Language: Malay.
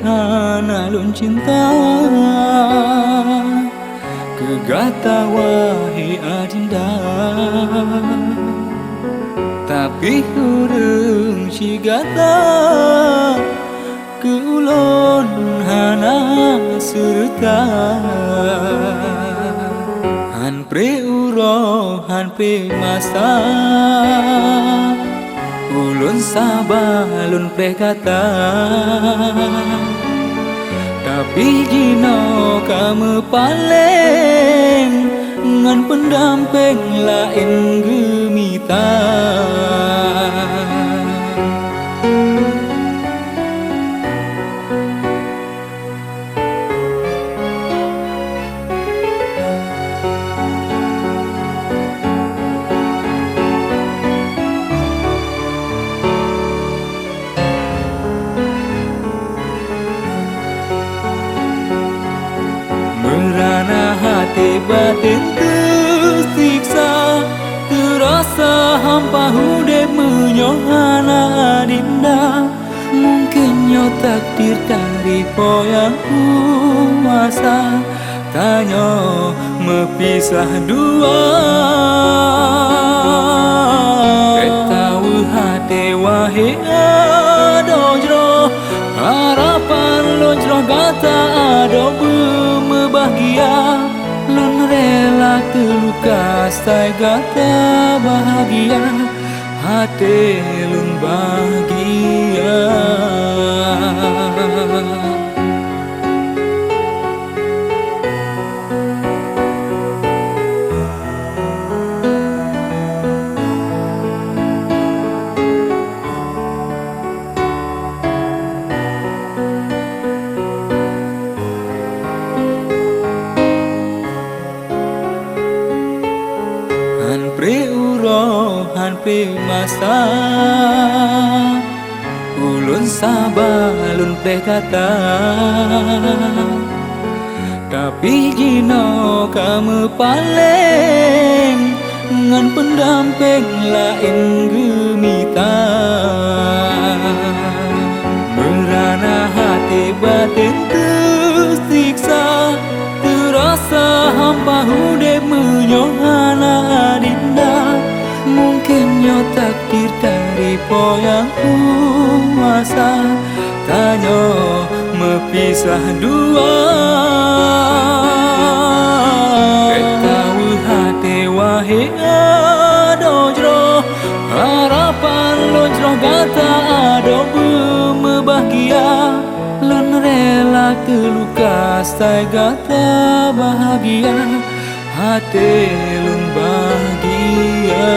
hana lun cinta kegata wahi adinda tapi hurung si gata keulon hana serta han pre uro han pre masa ulun sabalun pre kata tapi jino kamu paling ngan pendamping lain gemita hati batin tersiksa terasa hampa hudep menyohana adinda mungkin nyo takdir dari poyang kuasa tanyo mepisah dua tahu hati wahi adojro harapan lojro gata ado bahagia lun rela terluka say gata bahagia hati lun bahagia pre uro han pre masa ulun sabalun pre kata tapi jino kamu paling ngan pendamping lain gemita merana hati batin tersiksa terasa hampa hudep menyohana adinda mungkin nyo takdir dari poyang kuasa tanyo mepisah dua tahu hati wahi adojro harapan lojro gata ado bahagia lun rela terluka say gata bahagia hati lun bahagia